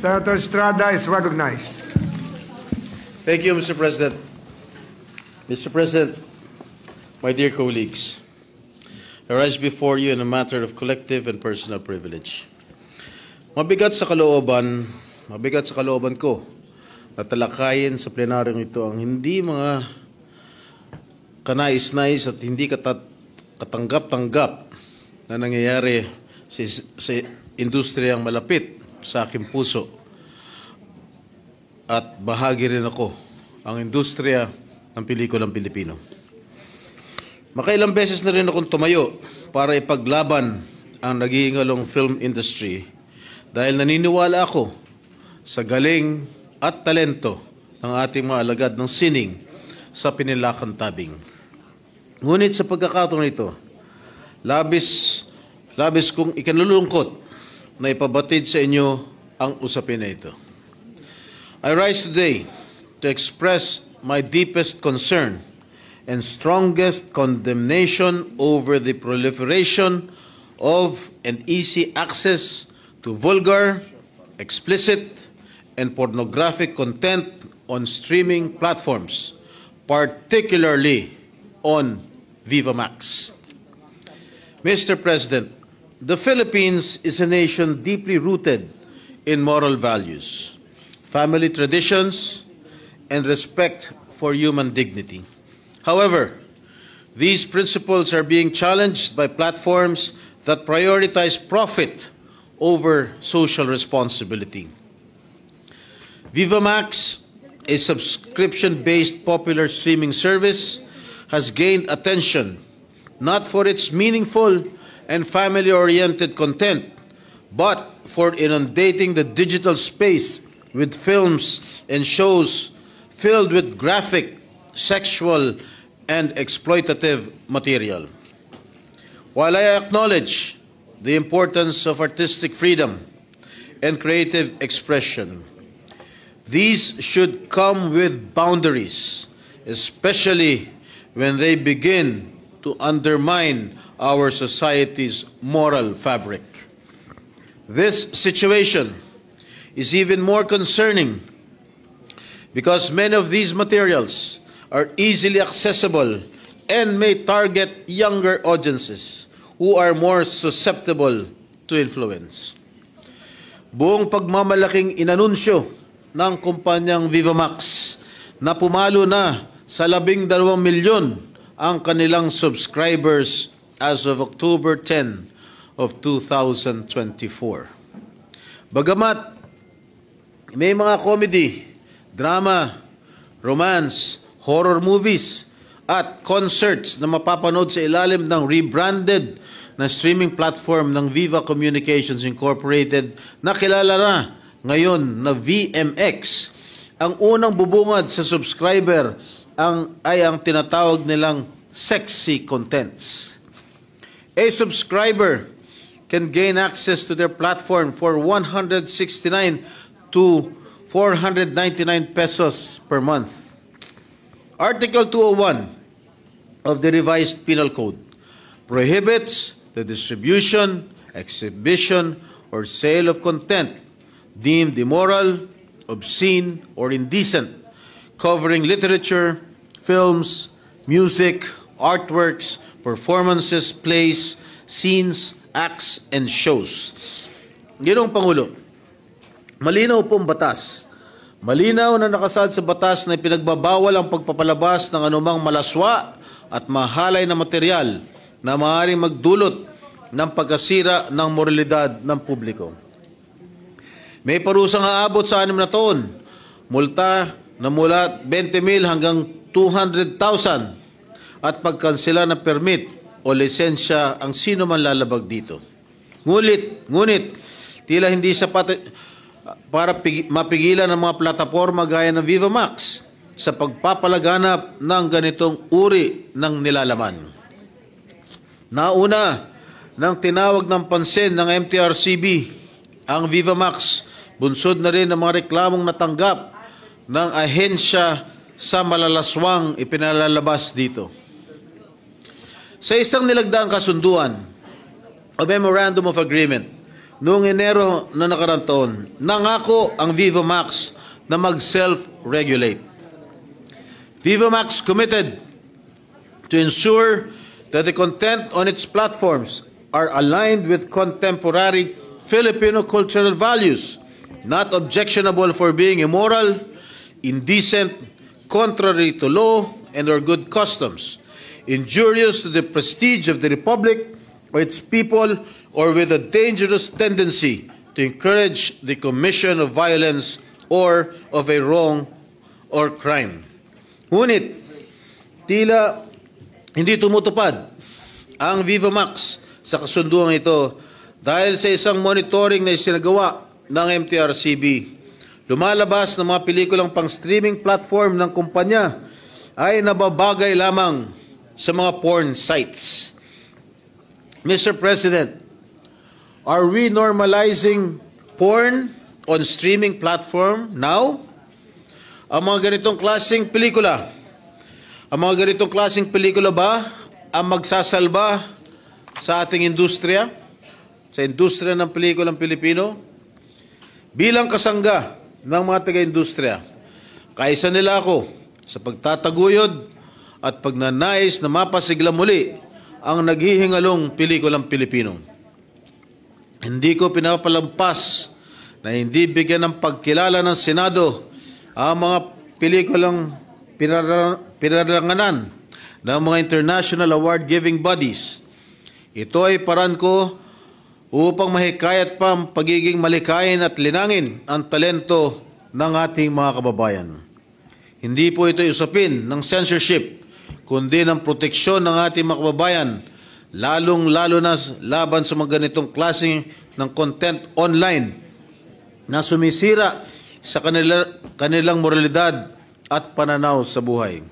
Senator Estrada is recognized. Thank you, Mr. President. Mr. President, my dear colleagues, I rise before you in a matter of collective and personal privilege. Mabigat sa kalooban ko na talakayin sa plenaryong ito ang hindi mga kanais-nais at hindi katanggap-tanggap na nangyayari sa industriyang malapit sa aking puso. At bahagi rin ako ang industriya ng pelikulang Pilipino. Makailang beses na rin akong tumayo para ipaglaban ang naghihingalong film industry dahil naniniwala ako sa galing at talento ng ating mga alagad ng sining sa pinilakan tabing. Ngunit sa pagkakataon ito, labis kong ikinalulungkot na ipabatid sa inyo ang usapin na ito. I rise today to express my deepest concern and strongest condemnation over the proliferation of and easy access to vulgar, explicit, and pornographic content on streaming platforms, particularly on Viva Max. Mr. President, the Philippines is a nation deeply rooted in moral values, family traditions, and respect for human dignity. However, these principles are being challenged by platforms that prioritize profit over social responsibility. Viva Max, a subscription-based popular streaming service, has gained attention not for its meaningful and family-oriented content, but for inundating the digital space with films and shows filled with graphic, sexual, and exploitative material. While I acknowledge the importance of artistic freedom and creative expression, these should come with boundaries, especially when they begin to undermine our society's moral fabric. This situation is even more concerning because many of these materials are easily accessible and may target younger audiences who are more susceptible to influence. Buong pagmamalaking inanunsyo ng kumpanyang Viva Max na pumalo na sa 12 milyon ang kanilang subscribers as of October 10 of 2024. Bagamat may mga comedy, drama, romance, horror movies, at concerts na mapapanood sa ilalim ng rebranded na streaming platform ng Viva Communications Incorporated na kilala na ngayon na VMX, ang unang bubungad sa subscriber ay ang tinatawag nilang sexy contents. A subscriber can gain access to their platform for 169 to 499 pesos per month. Article 201 of the revised Penal Code prohibits the distribution, exhibition, or sale of content deemed immoral, obscene, or indecent, covering literature, films, music, artworks, performances, plays, scenes, acts, and shows. Ginoong Pangulo, malinaw pong batas. Malinaw na nakasaad sa batas na ipinagbabawal ang pagpapalabas ng anumang malaswa at mahalay na material na maaaring magdulot ng pagkasira ng moralidad ng publiko. May parusang aabot sa 6 na taon, multa na mula 20,000 hanggang 200,000 at pagkansela ng permit o lisensya ang sino man lalabag dito. Ngunit tila hindi sapat para mapigilan ng mga plataporma gaya ng Viva Max sa pagpapalaganap ng ganitong uri ng nilalaman. Nauna nang tinawag ng pansin ng MTRCB ang Viva Max, bunsod na rin ng mga reklamong natanggap ng ahensya sa malalaswang ipinalalabas dito. Sa isang nilagdaang kasunduan o Memorandum of Agreement noong Enero na nakarang taon, nangako ang Viva Max na mag-self-regulate. Viva Max committed to ensure that the content on its platforms are aligned with contemporary Filipino cultural values, not objectionable for being immoral, indecent, contrary to law and or good customs, injurious to the prestige of the Republic or its people, or with a dangerous tendency to encourage the commission of violence or of a wrong or crime. Ngunit, tila hindi tumutupad ang Viva Max sa kasunduang ito dahil sa isang monitoring na isinagawa ng MTRCB. Lumalabas na mga pelikulang pang-streaming platform ng kumpanya ay nababagay lamang sa mga porn sites. Mr. President, are we normalizing porn on streaming platform now? Ang mga ganitong klaseng pelikula, ba ang magsasalba sa ating industriya, sa industriya ng pelikulang Pilipino? Bilang kasangga ng mga taga-industriya, kaisa nila ako sa pagtataguyod at pagnanais na mapasigla muli ang naghihingalong pelikulang Pilipino. Hindi ko pinapalampas na hindi bigyan ng pagkilala ng Senado ang mga pelikulang pinaralanganan ng mga international award-giving bodies. Ito ay paraan ko upang mahikayat pa ang pagiging malikain at linangin ang talento ng ating mga kababayan. Hindi po ito usapin ng censorship, kundi ng proteksyon ng ating mga kababayan, lalong-lalo na laban sa mga ganitong klase ng content online na sumisira sa kanilang moralidad at pananaw sa buhay.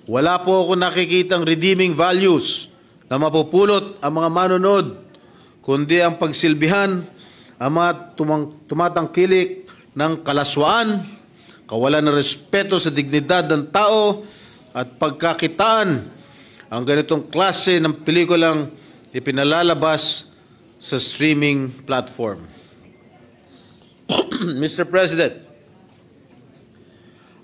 Wala po ako nakikitang redeeming values na mapupulot ang mga manonood, kundi ang pagsilbihan ang mga tumatangkilik ng kalaswaan, kawalan ng respeto sa dignidad ng tao at pagkakitaan ang ganitong klase ng pelikulang ipinalalabas sa streaming platform. Mr. President,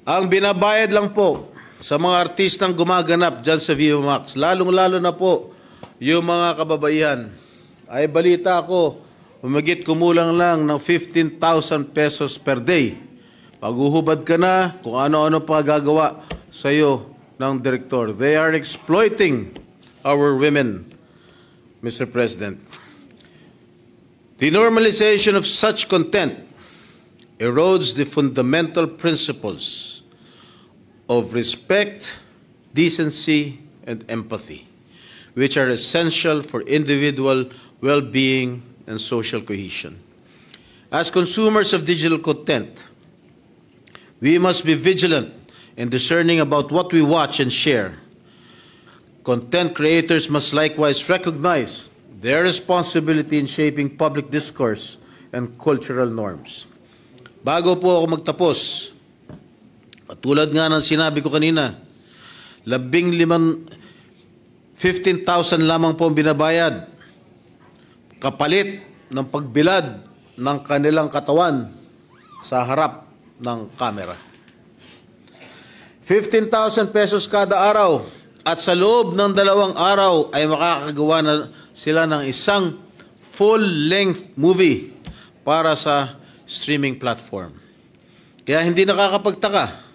ang binabayad lang po sa mga artistang gumaganap dyan sa Viva Max, lalong-lalo na po yung mga kababaihan, ay balita ko, umigit kumulang lang ng 15,000 pesos per day. Paghuhubad ka na kung ano-ano pa gagawa sa iyo ng direktor. They are exploiting our women, Mr. President. The normalization of such content erodes the fundamental principles of respect, decency, and empathy, which are essential for individual well-being and social cohesion. As consumers of digital content, we must be vigilant and discerning about what we watch and share. Content creators must likewise recognize their responsibility in shaping public discourse and cultural norms. Bago po ako magtapos, tulad nga ng sinabi ko kanina, 15,000 lamang po ang binabayad kapalit ng pagbilad ng kanilang katawan sa harap ng kamera. 15,000 pesos kada araw at sa loob ng 2 araw ay makakagawa na sila ng isang full-length movie para sa streaming platform. Kaya hindi nakakapagtaka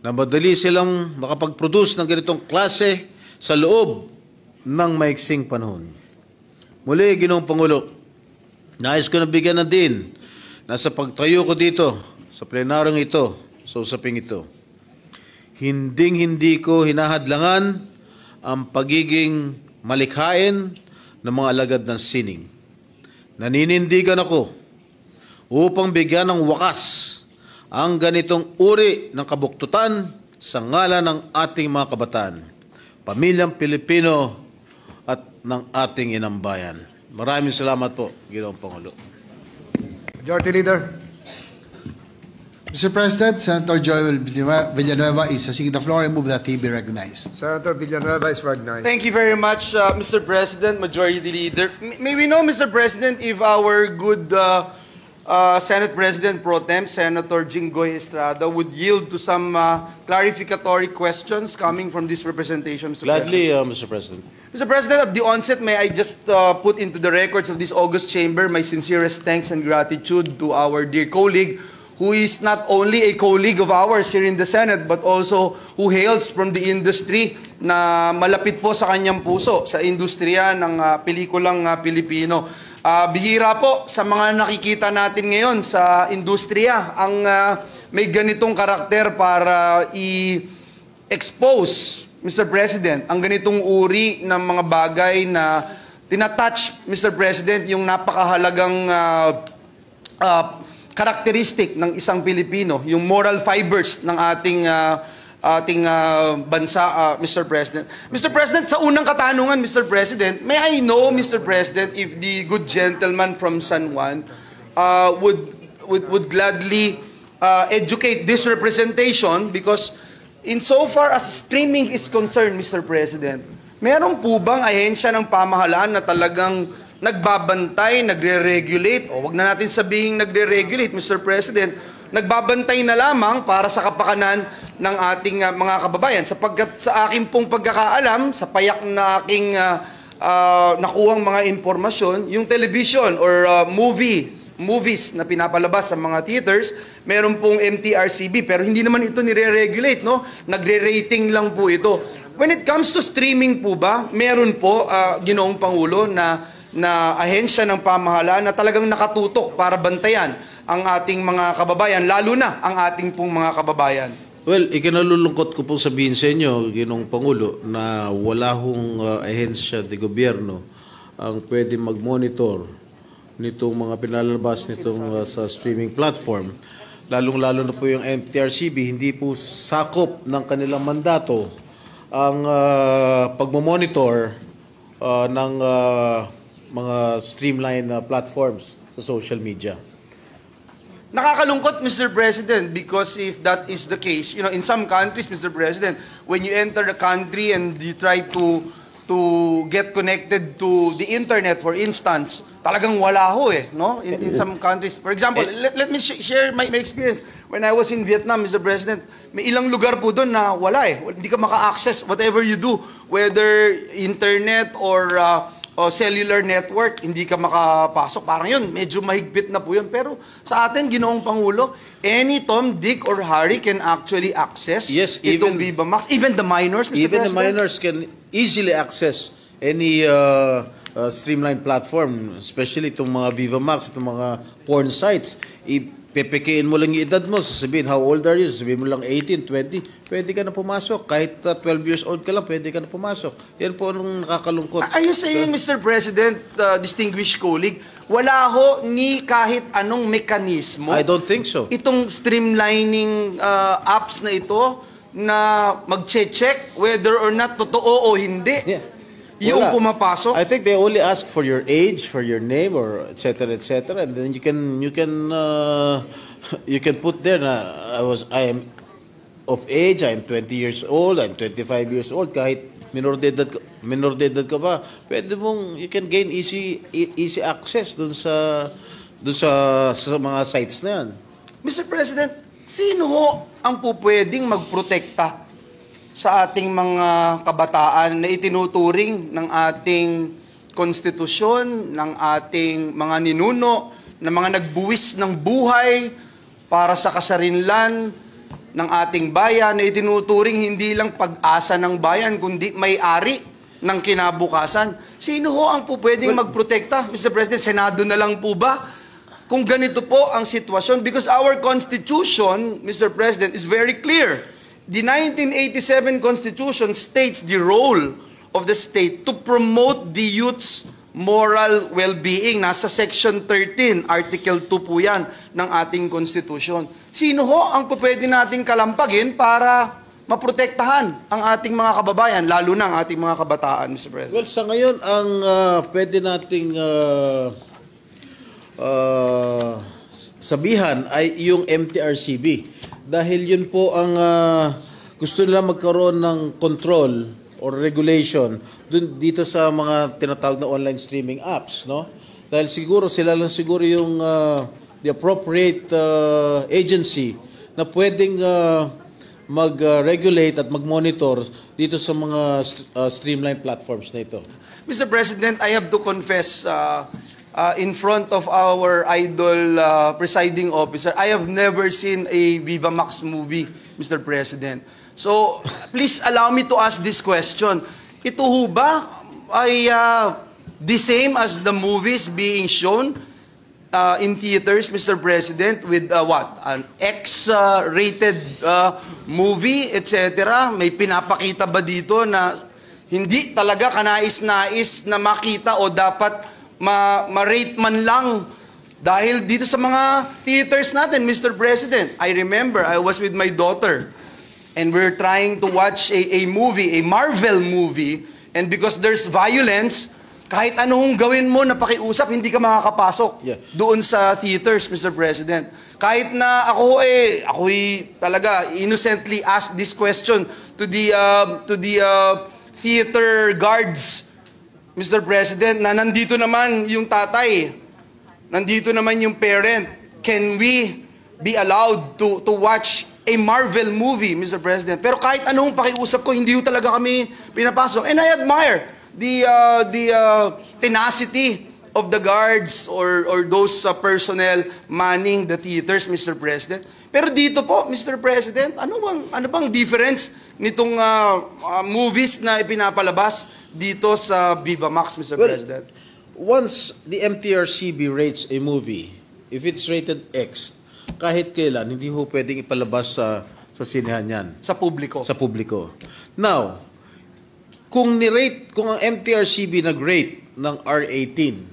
na madali silang makapag-produce ng ganitong klase sa loob ng maiksing panahon. Muli, Ginoong Pangulo, nais ko na bigyan ng din na sa pagtayo ko dito, sa plenaryong ito, sa usaping ito, hindi ko hinahadlangan ang pagiging malikhain ng mga alagad ng sining. Naninindigan ako upang bigyan ng wakas ang ganitong uri ng kabuktutan sa ngalan ng ating mga kabataan, pamilyang Pilipino at ng ating inambayan. Maraming salamat po, Ginoong Pangulo. Majority Leader. Mr. President, Senator Joel Villanueva is seeking the floor and move that he be recognized. Senator Villanueva is recognized. Thank you very much, Mr. President, Majority Leader. May we know, Mr. President, if our good Senate President Pro Tem, Senator Jinggoy Estrada, would yield to some clarificatory questions coming from this representation, Mr. Gladly, President? Mr. President. Mr. President, at the onset, may I just put into the records of this August chamber my sincerest thanks and gratitude to our dear colleague, who is not only a colleague of ours here in the Senate, but also who hails from the industry na malapit po sa kanyang puso, sa industriya ng pelikulang Pilipino. Bihira po sa mga nakikita natin ngayon sa industriya ang may ganitong karakter para i-expose, Mr. President, ang ganitong uri ng mga bagay na tinatouch, Mr. President, yung napakahalagang characteristic ng isang Pilipino, yung moral fibers ng ating bansa, Mr. President. Mr. President, sa unang katanungan, Mr. President, may I know, Mr. President, if the good gentleman from San Juan would gladly educate this representation, because insofar as streaming is concerned, Mr. President, meron po bang ahensya ng pamahalaan na talagang nagbabantay, nagre-regulate, o wag na natin sabihing nagre-regulate, Mr. President, nagbabantay na lamang para sa kapakanan ng ating mga kababayan? Sapagkat sa aking pong pagkakaalam, sa payak na aking nakuhang mga impormasyon, yung television or movies na pinapalabas sa mga theaters, meron pong MTRCB, pero hindi naman ito nire-regulate, no? Nagre-rating lang po ito. When it comes to streaming po ba, meron po, Ginoong Pangulo, na ahensya ng pamahalaan na talagang nakatutok para bantayan ang ating mga kababayan, lalo na ang ating pong mga kababayan? Well, ikinalulungkot ko pong sabihin sa inyo, Ginoong Pangulo, na wala hong ahensya de gobyerno ang pwede mag-monitor nitong mga pinalalabas nitong sa streaming platform. Lalong-lalo na po yung MTRCB, hindi po sakop ng kanilang mandato ang pagmamonitor ng mga streamline platforms sa social media. Nakakalungkot, Mr. President, because if that is the case, you know, in some countries, Mr. President, when you enter the country and you try to get connected to the internet, for instance, talagang wala ho no? In some countries. For example, let me share my experience. When I was in Vietnam, Mr. President, may ilang lugar po doon na wala Hindi ka maka-access whatever you do, whether internet or cellular network, hindi ka makapasok. Parang yun, medyo mahigpit na po yun. Pero sa atin, Ginoong Pangulo, any Tom, Dick, or Harry can actually access itong Viva Max. Even the minors, Mr. Even President? the minors can easily access any streamlined platform, especially itong mga Viva Max, itong mga porn sites. Ipepekein mo lang yung edad mo, sasabihin, how old are you? Sasabihin mo lang 18, 20, pwede ka na pumasok. Kahit 12 years old ka lang, pwede ka na pumasok. Yan po anong nakakalungkot. Are you saying, Mr. President, distinguished colleague, wala ho ni kahit anong mekanismo? I don't think so. Itong streamlining apps na ito na mag-check whether or not totoo o hindi. Yeah. Yung Wala. pumapasok. I think they only ask for your age, for your name, or etc. And then you can put there na I am of age, I am 20 years old, I am 25 years old. Kahit minor de edad ka ba, pwede mong you can gain easy access dun sa mga sites na yan. Mr. President, sino ho ang pupwedeng magprotekta sa ating mga kabataan na itinuturing ng ating konstitusyon, ng ating mga ninuno, ng mga nagbuwis ng buhay para sa kasarinlan ng ating bayan, na itinuturing hindi lang pag-asa ng bayan, kundi may-ari ng kinabukasan? Sino ho ang pupwedeng magprotekta, Mr. President? Senado na lang po ba? Kung ganito po ang sitwasyon, because our Constitution, Mr. President, is very clear. The 1987 Constitution states the role of the state to promote the youth's moral well-being. Nasa Section 13, Article 2 po yan ng ating Constitution. Sino ho ang pwede nating kalampagin para maprotektahan ang ating mga kababayan, lalo na ang ating mga kabataan, Mr. President? Well, sa ngayon, ang pwede nating sabihan ay yung MTRCB. Dahil yun po ang gusto nila magkaroon ng control or regulation dito sa mga tinatawag na online streaming apps, no? Dahil siguro sila lang siguro yung the appropriate agency na pwedeng mag-regulate at mag-monitor dito sa mga streamline platforms na ito. Mr. President, I have to confess in front of our idol presiding officer, I have never seen a Viva Max movie, Mr. President. So, please allow me to ask this question. Ito ho ba ay the same as the movies being shown in theaters, Mr. President, with what? An X-rated movie, etc.? May pinapakita ba dito na hindi talaga kanais-nais na makita o dapat ma-rate man lang? Dahil dito sa mga theaters natin, Mr. President, I remember I was with my daughter and we're trying to watch a movie, a Marvel movie, and because there's violence, kahit anong gawin mo na pakiusap, hindi ka makakapasok doon sa theaters, Mr. President. Kahit na ako'y talaga innocently asked this question to the theater guards, Mr. President, na nandito naman yung tatay, nandito naman yung parent. Can we be allowed to watch a Marvel movie, Mr. President? Pero kahit anong pakiusap ko, hindi talaga kami pinapasok. And I admire the tenacity of the guards or those personnel manning the theaters, Mr. President. Pero dito po, Mr. President, ano bang difference nitong movies na ipinapalabas dito sa Viva Max, Mr. President? Once the MTRCB rates a movie, if it's rated X, kahit kailan, hindi ho pwedeng ipalabas sa sinehan yan. Sa publiko. Sa publiko. Now, kung ang MTRCB nag-rate ng R18,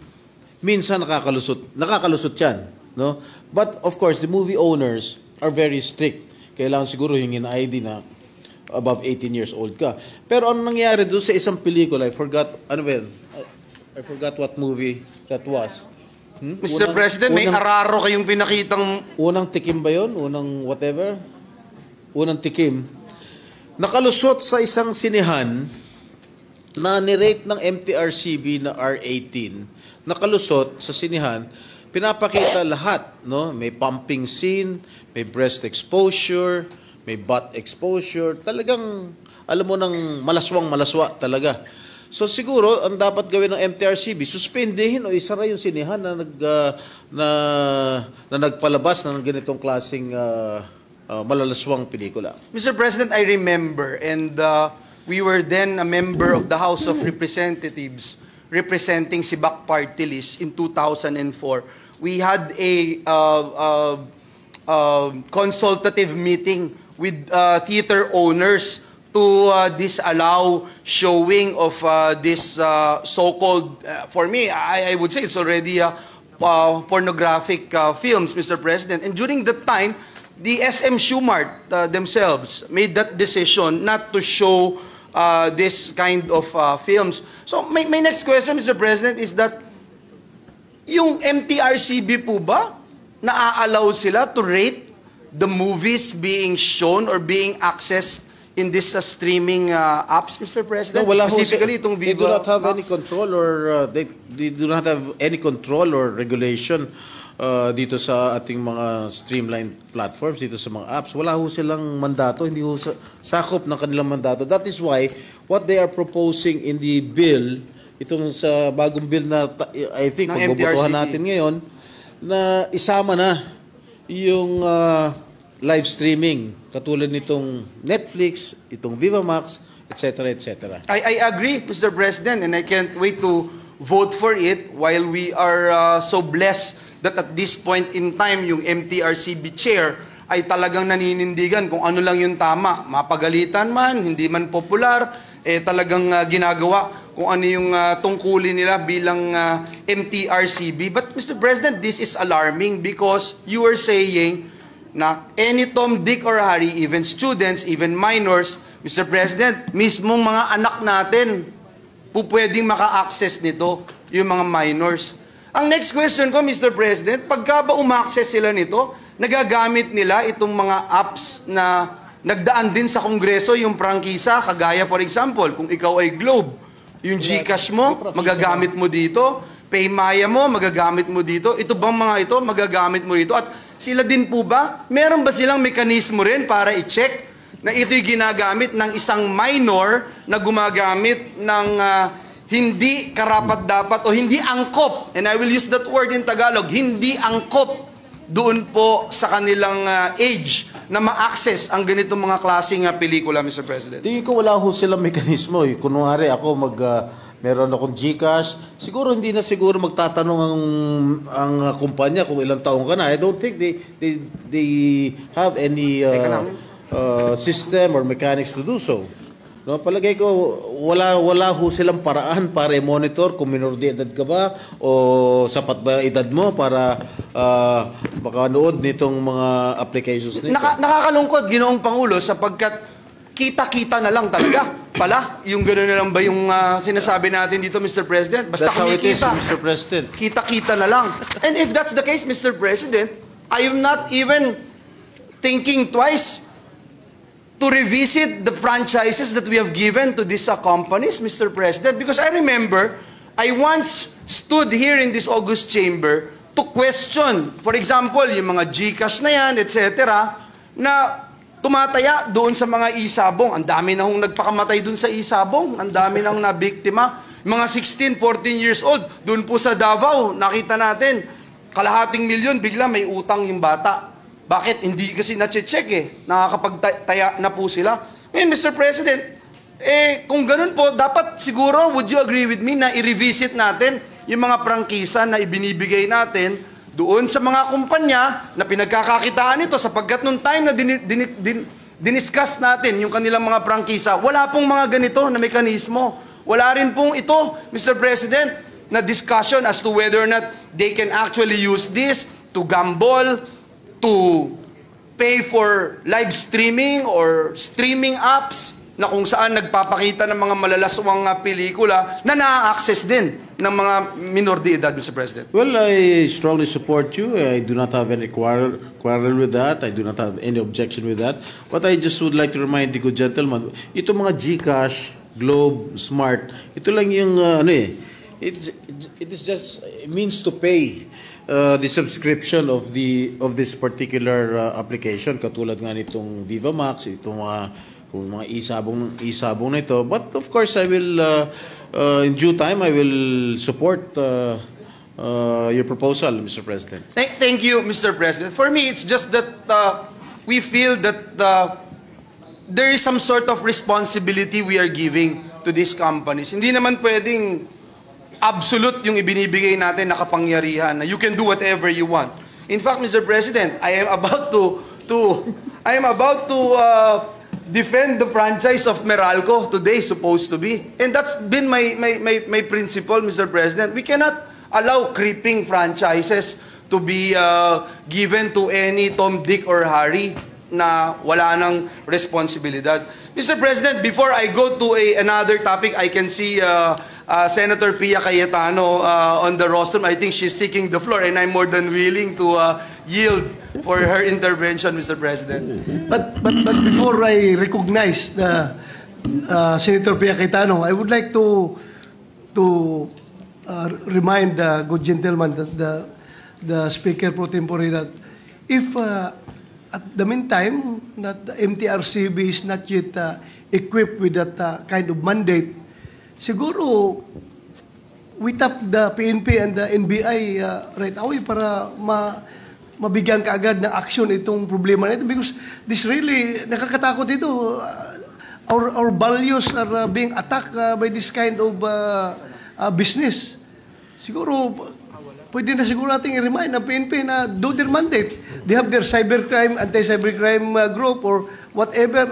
minsan nakakalusot yan, no? But of course, the movie owners are very strict. Kailangan siguro hingin ID na above 18 years old ka. Pero ano nangyari doon sa isang pelikula, I forgot what movie that was. Mr. President, may araro kayong pinakitang... Unang tikim ba yun? Unang whatever? Unang tikim. Nakalusot sa isang sinehan na nirate ng MTRCB na R18. Nakalusot sa sinehan, pinapakita lahat, no? May pumping scene, may breast exposure, may butt exposure. Talagang, alam mo, nang malaswang-malaswa talaga. So siguro ang dapat gawin ng MTRCB, suspendehin o isara yung sinehan na nagpalabas ng ganitong klaseng malalaswang pelikula. Mr. President, I remember, and we were then a member of the House of Representatives representing Sibak Party List in 2004. We had a consultative meeting with theater owners to disallow showing of this so-called, for me, I would say it's already pornographic films, Mr. President. And during that time, the SM Shoemart themselves made that decision not to show this kind of films. So my next question, Mr. President, is that yung MTRCB po ba, naa-allow sila to rate the movies being shown or being accessed in this streaming apps, Mr. President? No, wala specifically itong They Viva do not have Max? any control or they do not have any control or regulation dito sa ating mga streamlined platforms, dito sa mga apps. Wala ho silang mandato, hindi ho sakop ng kanilang mandato. That is why what they are proposing in the bill, itong sa bagong bill na I think pagbobotohan natin ngayon, na isama na yung live streaming, katulad nitong Netflix, itong Viva Max, etc., etc. I agree, Mr. President, and I can't wait to vote for it while we are so blessed that at this point in time, yung MTRCB chair ay talagang naninindigan kung ano lang yung tama. Mapagalitan man, hindi man popular, talagang ginagawa kung ano yung tungkulin nila bilang MTRCB. But Mr. President, this is alarming because you are saying na any Tom, Dick, or Harry, even students, even minors, Mr. President, mismong mga anak natin, pwedeng maka-access nito, yung mga minors. Ang next question ko, Mr. President, pagka ba umaccess sila nito, nagagamit nila itong mga apps na nagdaan din sa Kongreso, yung prangkisa, kagaya for example, kung ikaw ay Globe, yung GCash mo, magagamit mo dito, Paymaya mo, magagamit mo dito, ito bang mga ito, magagamit mo dito, at sila din po ba, meron ba silang mekanismo rin para i-check na ito'y ginagamit ng isang minor na gumagamit ng hindi karapat-dapat o hindi angkop, and I will use that word in Tagalog, hindi angkop doon po sa kanilang age na ma-access ang ganitong mga klaseng pelikula, Mr. President? Tingin ko wala ho silang mekanismo. Kunwari ako meron akong GCash, siguro hindi na siguro magtatanong ang kumpanya kung ilang taong ka na. I don't think they have any system or mechanics to do so. No, palagay ko wala ho silang paraan para i-monitor kung minor de edad ka ba o sapat ba edad mo para makanood nitong mga applications nito. Nakakalungkot, Ginoong Pangulo, sapagkat kita-kita na lang talaga pala. Yung gano'n na lang ba yung sinasabi natin dito, Mr. President? Basta That's how it is, kumikita. Mr. President. Kita-kita na lang. And if that's the case, Mr. President, I am not even thinking twice to revisit the franchises that we have given to these companies, Mr. President. Because I remember, I once stood here in this August chamber to question, for example, yung mga GCash na yan, etc., na tumataya doon sa mga isabong. Ang dami na hong nagpakamatay doon sa isabong. Ang dami nang nabiktima. Mga 16, 14 years old, doon po sa Davao, nakita natin, kalahating milyon, bigla may utang yung bata. Bakit? Hindi kasi na-check nakakapagtaya na po sila. Ngayon, Mr. President, kung ganun po, dapat siguro, would you agree with me na i-revisit natin yung mga prangkisa na ibinibigay natin doon sa mga kumpanya na pinagkakakitaan ito, sapagkat nung time na diniscuss natin yung kanilang mga prangkisa, wala pong mga ganito na mekanismo. Wala rin pong ito, Mr. President, na discussion as to whether or not they can actually use this to gamble, to pay for live streaming or streaming apps na kung saan nagpapakita ng mga malalaswang pelikula na na-access din ng mga minor de edad, Mr. President. Well, I strongly support you. I do not have any quarrel with that. I do not have any objection with that. But I just would like to remind the good gentleman, ito mga GCash, Globe, Smart, ito lang yung it is just a means to pay the subscription of this particular application, katulad nga nitong Viva Max, itong kung mga isabong na ito. But of course, I will in due time I will support your proposal, Mr. President. Thank you, Mr. President. For me, it's just that we feel that there is some sort of responsibility we are giving to these companies. Hindi naman pwedeng absolute yung ibinibigay natin na kapangyarihan na you can do whatever you want. In fact, Mr. President, I am about to defend the franchise of Meralco today, supposed to be. And that's been my principle, Mr. President. We cannot allow creeping franchises to be given to any Tom, Dick, or Harry na wala nang responsibilidad. Mr. President, before I go to another topic, I can see Senator Pia Cayetano on the rostrum. I think she's seeking the floor, and I'm more than willing to yield for her intervention, Mr. President. But before I recognize the Senator Pia Cayetano, I would like to remind the good gentleman that the Speaker pro tempore that if at the meantime that the MTRCB is not yet equipped with that kind of mandate, siguro we tap the PNP and the NBI right away para mabigyan kaagad ng action itong problema na ito, because this really nakakatakot ito. Our values are being attacked by this kind of business. Siguro pwede na siguro natin i-remind ng PNP na do their mandate. They have their cybercrime, anti-cybercrime group or whatever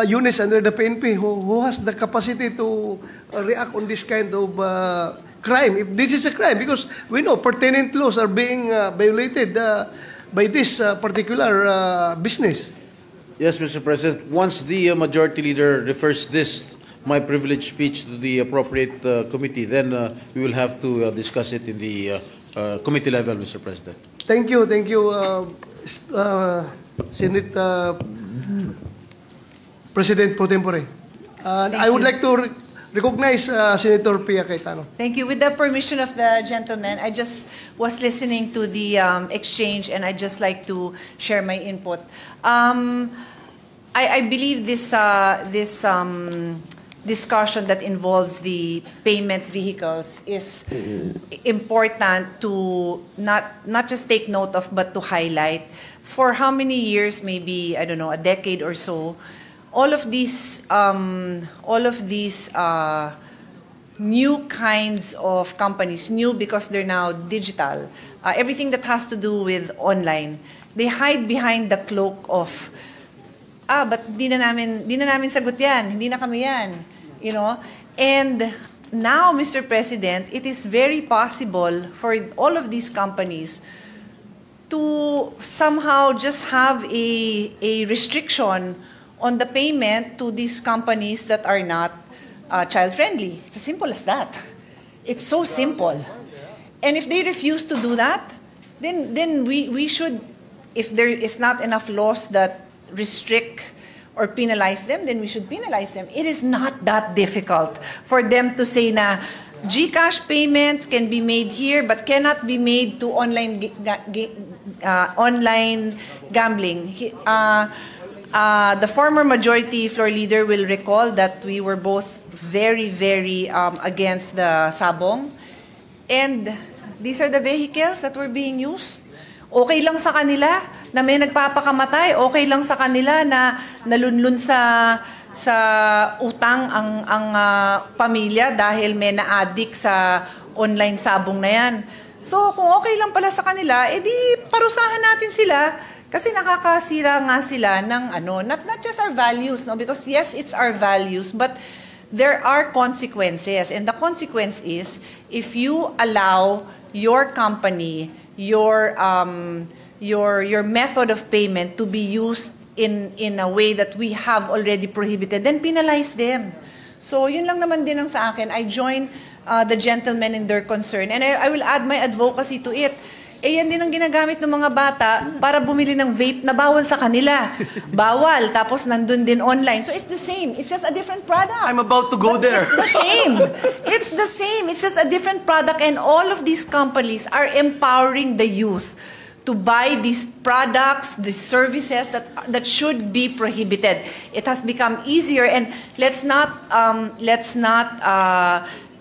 units under the PNP who has the capacity to react on this kind of crime. If this is a crime, because we know pertinent laws are being violated by this particular business. Yes, Mr. President. Once the majority leader refers this my privileged speech to the appropriate committee, then we will have to discuss it in the committee level, Mr. President. Thank you, Senate President Pro Tempore. And I would like to recognize Senator Pia Cayetano. Thank you. With the permission of the gentleman, I just was listening to the exchange, and I'd just like to share my input. I believe this discussion that involves the payment vehicles is important to not just take note of, but to highlight. For how many years, maybe, I don't know, a decade or so, all of these new kinds of companies, new because they're now digital, everything that has to do with online, they hide behind the cloak of, but di na namin sagot yan, hindi na kami yan, you know? And now, Mr. President, it is very possible for all of these companies to somehow just have a restriction on the payment to these companies that are not child-friendly. It's as simple as that. It's so simple. And if they refuse to do that, then we should, if there is not enough laws that restrict or penalize them, then we should penalize them. It is not that difficult for them to say na GCash payments can be made here but cannot be made to online gambling. The former majority floor leader will recall that we were both very, very against the sabong. And these are the vehicles that were being used. Okay lang sa kanila na may nagpapakamatay. Okay lang sa kanila na nalunlun sa utang ang pamilya dahil may na-addict sa online sabong na yan. So kung okay lang pala sa kanila, edi parusahan natin sila. Kasi nakakasira nga sila ng not just our values, no? Because yes, it's our values, but there are consequences. And the consequence is, if you allow your company, your method of payment to be used in a way that we have already prohibited, then penalize them. So yun lang naman din ang sa akin. I join the gentlemen in their concern. And I will add my advocacy to it. Yan din ang ginagamit ng mga bata para bumili ng vape na bawal sa kanila. Bawal. Tapos nandun din online. So it's the same. It's just a different product. I'm about to go there. It's the same. It's the same. It's just a different product. And all of these companies are empowering the youth to buy these products, these services that should be prohibited. It has become easier. And let's not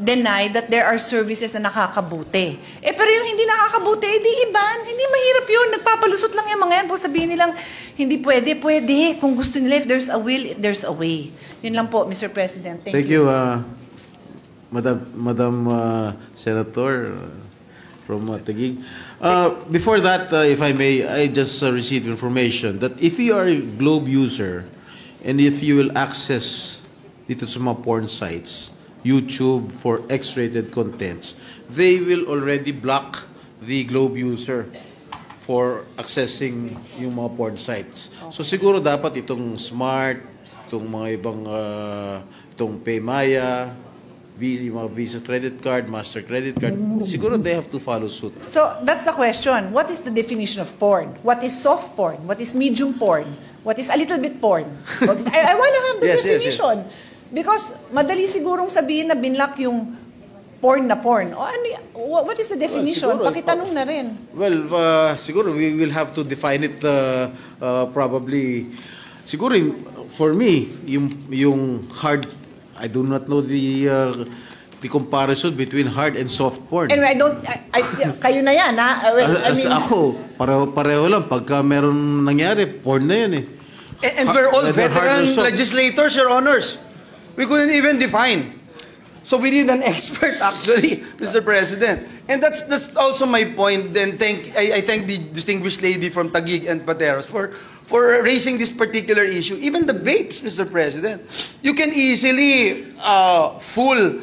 deny that there are services na nakakabuti. Pero yung hindi nakakabuti, di iban. Hindi mahirap yun. Nagpapalusot lang yung mga yan. Sabihin nilang, hindi pwede. Kung gusto nila, if there's a will, there's a way. Yun lang po, Mr. President. Thank you, Madam Senator from Taguig. Before that, if I may, I just received information that if you are a Globe user and if you will access dito sa mga porn sites, YouTube for X-rated contents, they will already block the Globe user for accessing yung mga porn sites. So siguro dapat itong Smart, itong mga ibang itong Paymaya, yung mga Visa credit card, Master credit card, siguro they have to follow suit. So that's the question. What is the definition of porn? What is soft porn? What is medium porn? What is a little bit porn? I want to have the definition. Yes. Because madali sigurong sabihin na binlock yung porn na porn. What is the definition? Well, siguro, pakitanong na rin. Well, siguro we will have to define it probably. Siguro for me, yung hard, I do not know the comparison between hard and soft porn. Anyway, kayo na yan, ha? Ako, pareho lang. Pagka meron nangyari, porn na yan eh. And we're all veteran legislators, Your Honors. We couldn't even define. So we need an expert, actually, Mr. President. And that's also my point. Then I thank the distinguished lady from Taguig and Pateros for raising this particular issue. Even the vapes, Mr. President. You can easily fool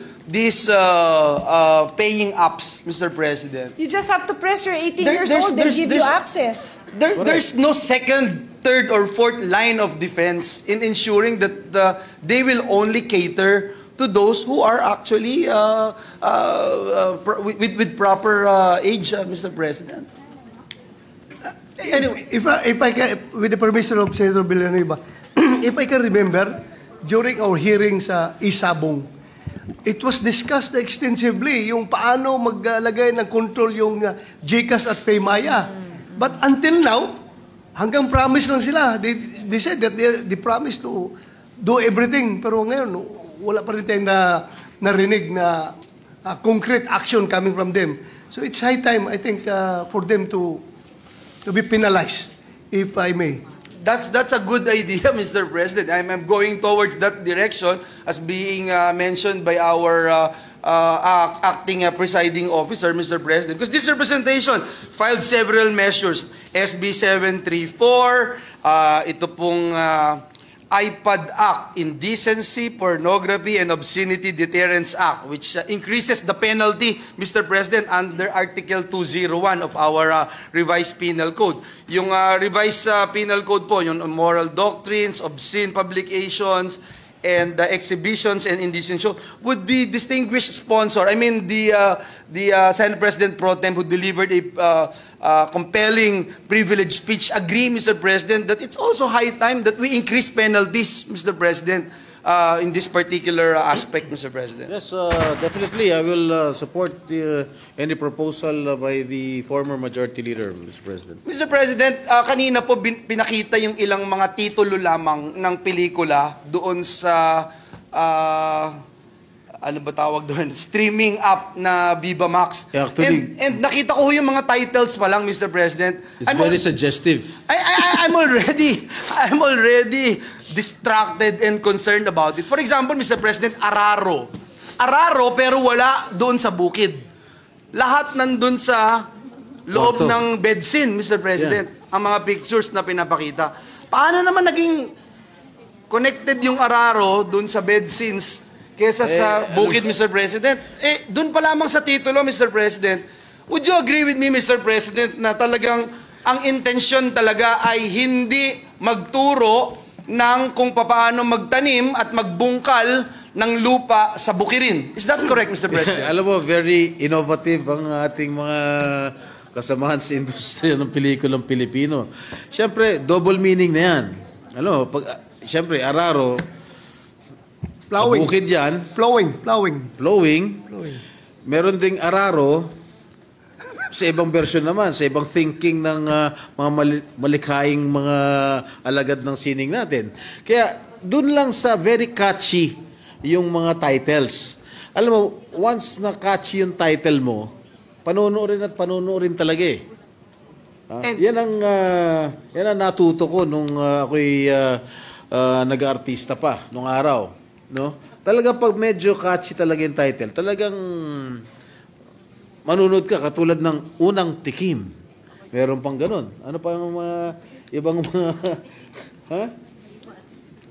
paying apps, Mr. President. You just have to press your 18 There- years there's- old, they there's- give you there's- access. There's no second, third, or fourth line of defense in ensuring that they will only cater to those who are actually with proper age, Mr. President. Anyway, If I can, with the permission of Senator Villanueva, if I can remember, during our hearing sa Isabong, it was discussed extensively yung paano maglagay ng control yung GCash at Paymaya. But until now, hanggang promise lang sila. They said that they promised to do everything. Pero ngayon, wala pa rin tayong narinig na concrete action coming from them. So it's high time, I think, for them to be penalized, if I may. that's a good idea, Mr. President. I'm going towards that direction as being mentioned by our acting presiding officer, Mr. President. Because this representation filed several measures. SB 734, ito pong iPad Act, Indecency, Pornography, and Obscenity Deterrence Act, which increases the penalty, Mr. President, under Article 201 of our revised penal code. Yung revised penal code po, yung moral doctrines, obscene publications, and exhibitions and indecent show, would the distinguished sponsor, I mean the Senate President Pro Tem who delivered a compelling privileged speech, agree, Mr. President, that it's also high time that we increase penalties, Mr. President, in this particular aspect, Mr. President? Yes, definitely. I will support any proposal by the former Majority Leader, Mr. President. Mr. President, kanina po pinakita yung ilang mga titulo lamang ng pelikula doon sa ano ba tawag doon? Streaming app na Viva Max. Yeah, actually, and nakita ko yung mga titles pa lang, Mr. President. It's very suggestive. I'm already distracted and concerned about it. For example, Mr. President, Araro. Araro pero wala doon sa bukid. Lahat nandun sa loob Kwarto. ng bed scene, Mr. President. Ang mga pictures na pinapakita. Paano naman naging connected yung Araro doon sa bed scenes kesa sa bukid, Mr. President? Doon pa lamang sa titulo, Mr. President, would you agree with me, Mr. President, na talagang ang intensyon talaga ay hindi magturo ng kung paano magtanim at magbungkal ng lupa sa bukirin? Is that correct, Mr. President? Alam mo, very innovative ang ating mga kasamahan sa industriya ng pelikulang Pilipino. Siyempre, double meaning na yan. Alam mo, siyempre, Araro, Plowing. sa bukid yan, Plowing. meron ding Araro, sa ibang version naman, sa ibang thinking ng mga malikhaing mga alagad ng sining natin. Kaya, dun lang sa very catchy yung mga titles. Alam mo, once na catchy yung title mo, panunuorin talaga eh. Yan ang natuto ko nung ako'y nag-artista pa nung araw, no? Talaga pag medyo catchy talaga yung title, talagang manunod ka katulad ng Unang Tikim. Meron pang ganun. Ano pa ang mga ibang mga ha?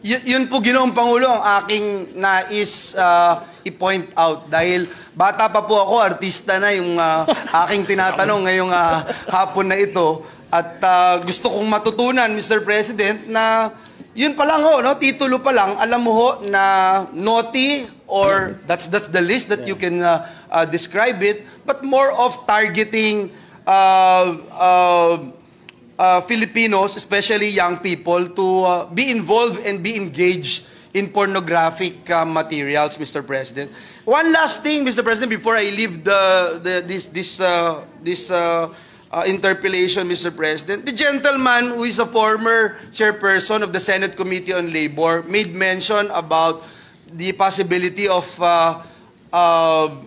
Yun po, Ginoong Pangulo, ang aking nais i-point out. Dahil bata pa po ako, artista na yung aking tinatanong ngayong hapon na ito. At gusto kong matutunan, Mr. President, na yun pa lang ho, no? Titulo pa lang, alam mo ho na naughty or that's the list that you can describe it, but more of targeting Filipinos, especially young people, to be involved and be engaged in pornographic materials, Mr. President. One last thing, Mr. President, before I leave this interpellation, Mr. President. The gentleman who is a former chairperson of the Senate Committee on Labor made mention about the possibility of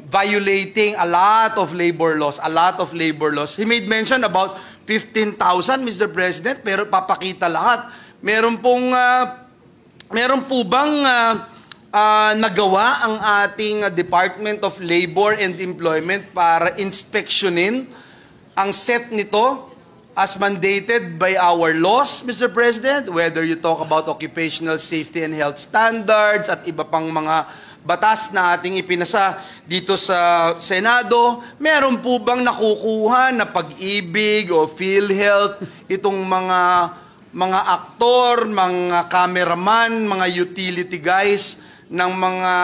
violating a lot of labor laws. He made mention about 15,000, Mr. President, pero papakita lahat. Meron po bang nagawa ang ating Department of Labor and Employment para inspeksyonin ang set nito as mandated by our laws, Mr. President, whether you talk about occupational safety and health standards at iba pang mga batas na ating ipinasa dito sa Senado, meron po bang nakukuha na Pag-ibig o PhilHealth itong mga aktor, mga cameraman, mga utility guys ng mga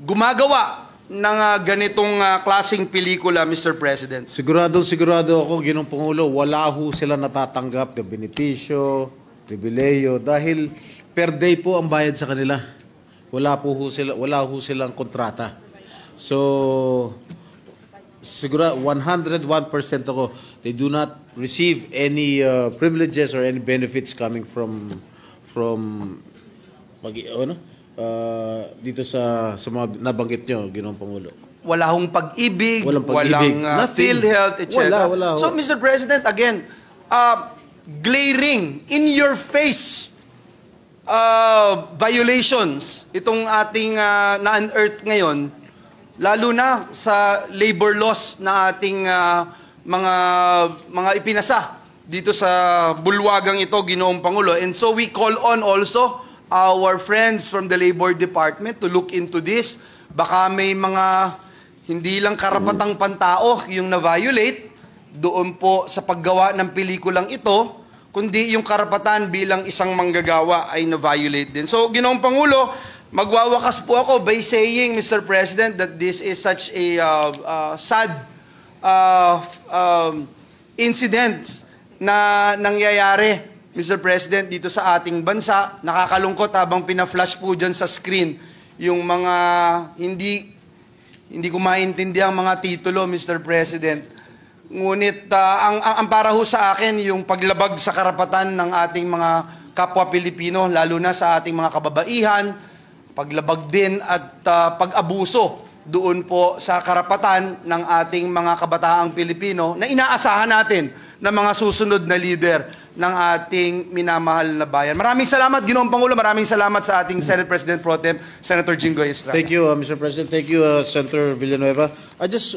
gumagawa ng ganitong klaseng pelikula, Mr. President? Sigurado ako, Ginoong Pangulo, wala ho sila natatanggap na benepisyo, pribileyo, dahil per day po ang bayad sa kanila. Wala ho silang kontrata. So, siguro 101% ako, they do not receive any privileges or any benefits coming from dito sa mga nabanggit nyo, Ginoong Pangulo. Wala hong Pag-ibig, Walang Pag-ibig. walang Nothing. PhilHealth, etc. Wala ho. So, Mr. President, again, glaring, in your face violations itong ating na-unearth ngayon, lalo na sa labor laws na ating mga ipinasa dito sa bulwagang ito, Ginoong Pangulo. And so we call on also our friends from the Labor Department to look into this. Baka may mga hindi lang karapatang pantao yung na-violate doon po sa paggawa ng pelikulang ito, kundi yung karapatan bilang isang manggagawa ay na-violate din. So, Ginoong Pangulo, magwawakas po ako by saying, Mr. President, that this is such a sad incident na nangyayari, Mr. President, dito sa ating bansa. Nakakalungkot habang pina-flash po dyan sa screen yung mga hindi ko maintindihan ang mga titulo, Mr. President. Ngunit ang para ho sa akin yung paglabag sa karapatan ng ating mga kapwa Pilipino, lalo na sa ating mga kababaihan, paglabag din at pag-abuso doon po sa karapatan ng ating mga kabataang Pilipino na inaasahan natin na mga susunod na leader ng ating minamahal na bayan. Maraming salamat, Ginoong Pangulo. Maraming salamat sa ating Senate President Pro Tem, Senator Jinggoy Estrada. Thank you, Mr. President. Thank you, Senator Villanueva. I just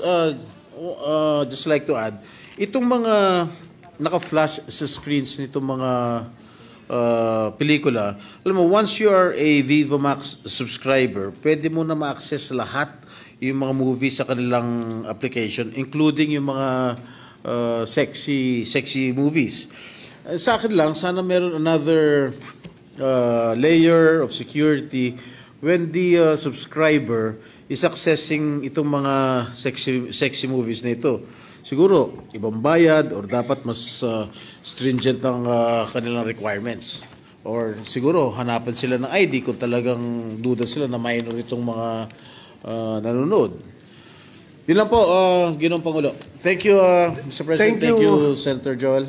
like to add, itong mga naka-flash sa screens nitong mga pelikula, alam mo, once you are a Viva Max subscriber, pwede mo na ma-access lahat yung mga movies sa kanilang application, including yung mga sexy movies. Sa akin lang, sana meron another layer of security when the subscriber is accessing itong mga sexy movies na ito. Siguro, ibang bayad or dapat mas stringent ang kanilang requirements. Or siguro, hanapan sila ng ID kung talagang duda sila na minor itong mga nanonood. Yun lang po, Ginoong Pangulo. Thank you, Mr. President. Thank you, Senator Joel.